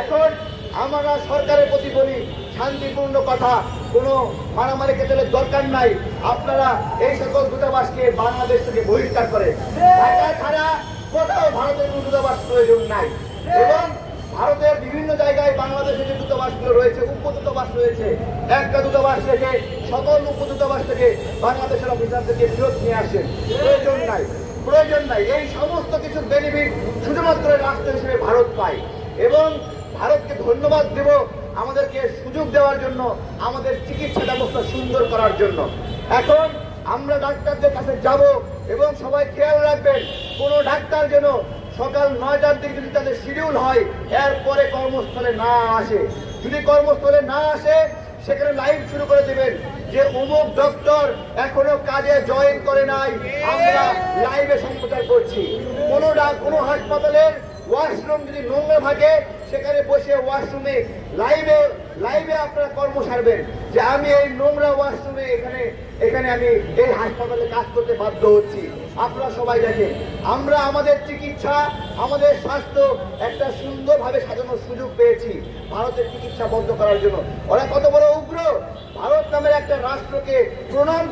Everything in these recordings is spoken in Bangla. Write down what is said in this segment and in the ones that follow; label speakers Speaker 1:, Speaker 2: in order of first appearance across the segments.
Speaker 1: এখন আমরা সরকারের প্রতি বলি, শান্তিপূর্ণ কথা, কোনো মারামারি কেতালের দরকার নাই। আপনারা এই সকল দূতাবাসকে বাংলাদেশ থেকে বহিষ্কার করে, ঢাকা ছাড়া কোথাও ভারতের কোনো দূতাবাস প্রয়োজন নাই। এবং ভারতের বিভিন্ন জায়গায় বাংলাদেশের যে দূতাবাসগুলো রয়েছে, উপদূতাবাস রয়েছে, একটা দূতাবাস থেকে সকল উপদূতাবাস থেকে বাংলাদেশের অফিসারদেরকে ফেরত নিয়ে আসেন। প্রয়োজন নাই। এই সমস্ত কিছু বেনিফিট শুধুমাত্র রাষ্ট্র হিসেবে ভারত পায়। এবং ভারতকে ধন্যবাদ দেব আমাদেরকে সুযোগ দেওয়ার জন্য, আমাদের চিকিৎসা ব্যবস্থা সুন্দর করার জন্য। এখন আমরা ডাক্তারদের কাছে যাব এবং সবাই খেয়াল রাখবেন, কোনো ডাক্তার যেন সকাল 9টার দিকে যদি তাদের শিডিউল হয় এরপরে কর্মস্থলে না আসে। যদি কর্মস্থলে না আসে সেখানে লাইভ শুরু করে দেবেন যে অমুক ডক্টর এখনো কাজে জয়েন করে নাই, আমরা লাইভে সম্প্রচার করছি। কোনো হাসপাতালের ওয়াশরুম যদি নোংরা থাকে সেখানে বসে ওয়াশরুমে লাইভে আপনারা কর্ম সারবেন যে আমি এই নোংরা ওয়াশরুমে এখানে আমি এই হাসপাতালে কাজ করতে বাধ্য হচ্ছি। আপনারা সবাই দেখেন, আমরা আমাদের চিকিৎসা, আমাদের স্বাস্থ্য একটা সুন্দরভাবে সাজানোর সুযোগ পেয়েছি ভারতের চিকিৎসা বন্ধ করার জন্য। ওরা কত বড় উগ্র! ভারত নামের একটা রাষ্ট্রকে প্রণাম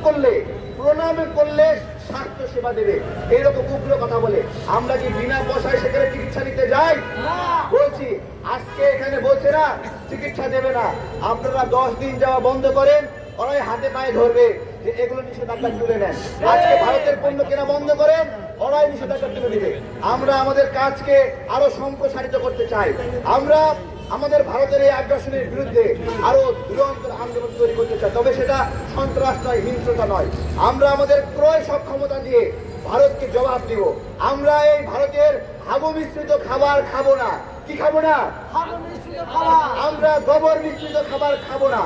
Speaker 1: করলে স্বাস্থ্য সেবা দেবে, এইরকম উগ্র কথা বলে। আমরা কি বিনা পয়সায় সেখানে চিকিৎসা নিতে যাই? বলছি, আজকে এখানে বলছে না চিকিৎসা দেবে না, আপনারা 10 দিন যাওয়া বন্ধ করেন, ওরাই হাতে পায়ে ধরবে যে এগুলো নিষেধাজ্ঞা তুলে নেন। আজকে ভারতের পণ্য কেনা বন্ধ করেন, ওরাই নিষেধাজ্ঞা তুলে দিবে। আমরা আমাদের কাজকে আরো সম্প্রসারিত করতে চাই। আমরা আমাদের ভারতের এই আগ্রাসনের বিরুদ্ধে আরো দৃঢ় আন্দোলন তৈরি করতে চাই, তবে সেটা সন্ত্রাস নয়, হিংস্রতা নয়। আমরা আমাদের ক্রয় সক্ষমতা দিয়ে ভারতকে জবাব দিব। আমরা এই ভারতের হাগু মিশ্রিত খাবার খাবো না। কি খাবো না? আমরা গোবর মিশ্রিত খাবার খাবো না।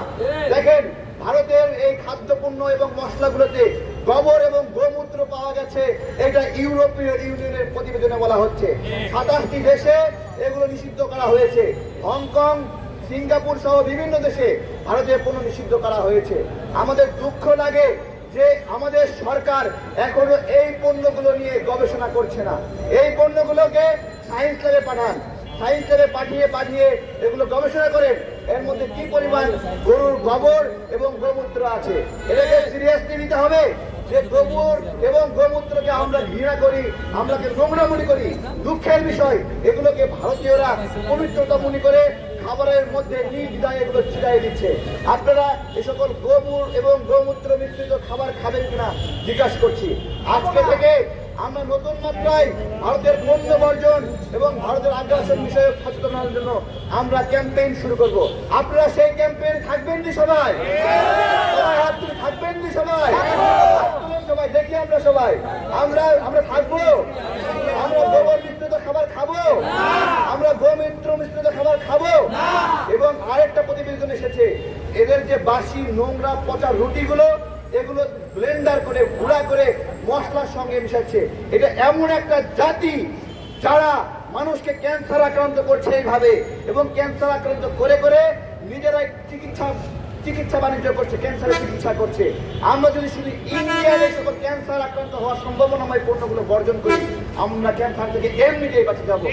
Speaker 1: দেখেন, ভারতের এই খাদ্যপণ্য এবং মশলাগুলোতে গোবর এবং গোমূত্র পাওয়া গেছে, এটা ইউরোপীয় ইউনিয়নের প্রতিবেদনে বলা হচ্ছে। 27টি দেশে এগুলো নিষিদ্ধ করা হয়েছে। হংকং, সিঙ্গাপুর সহ বিভিন্ন দেশে ভারতের পণ্য নিষিদ্ধ করা হয়েছে। আমাদের দুঃখ লাগে যে আমাদের সরকার এখনো এই পণ্যগুলো নিয়ে গবেষণা করছে না। এই পণ্যগুলোকে সায়েন্স ল্যাবে পাঠান, সায়েন্স ল্যাবে পাঠিয়ে এগুলো গবেষণা করেন এর মধ্যে কি পরিমাণ গরুর গোবর এবং গোমূত্র আছে। এটাকে সিরিয়াসলি নিতে হবে যে গোবর এবং গোমূত্রকে আমরা ঘৃণা করি, আমরাকে নোংরা মনে করি। দুঃখের বিষয়, এগুলোকে ভারতীয়রা পবিত্রতা মনে করে খাবারের মধ্যে নির্দ্বিধায় এগুলো ছিটাই দিচ্ছে। আপনারা এ সকল গোবর এবং গোমূত্র মিশ্রিত খাবার খাবেন কিনা জিজ্ঞাসা করছি। আজকে থেকে আমরা নতুন মাত্রায় ভারতের পণ্য বর্জন এবং ভারতের আগ্রাসন বিষয়ে সচেতন হওয়ার জন্য আমরা ক্যাম্পেইন শুরু করব। আপনারা সেই ক্যাম্পেইন থাকবেন নি? সবাই থাকবেন নি? সবাই দেখি আমরা থাকবো। আমরা গোবর মিশ্রিত খাবার খাবো, আমরা গোমূত্র মিশ্রিত খাবার খাবো। এবং আরেকটা প্রতিবেদন এসেছে, এদের যে বাসি নোংরা পচা রুটিগুলো এগুলো ব্লেন্ডার করে গুঁড়া করে মশলার সঙ্গে মিশাচ্ছে। এটা এমন একটা জাতি যারা মানুষকে ক্যান্সার আক্রান্ত করছে এইভাবে, এবং ক্যান্সার আক্রান্ত করে করে নিজেরাই চিকিৎসা বাণিজ্য করছে, ক্যান্সারের চিকিৎসা করছে। আমরা যদি শুধু ইন্ডিয়ার এই সকল ক্যান্সার আক্রান্ত হওয়ার সম্ভাবনাময় পণ্যগুলো বর্জন করি, আমরা ক্যান্সার থেকে এমনিতেই বাঁচে যাবো।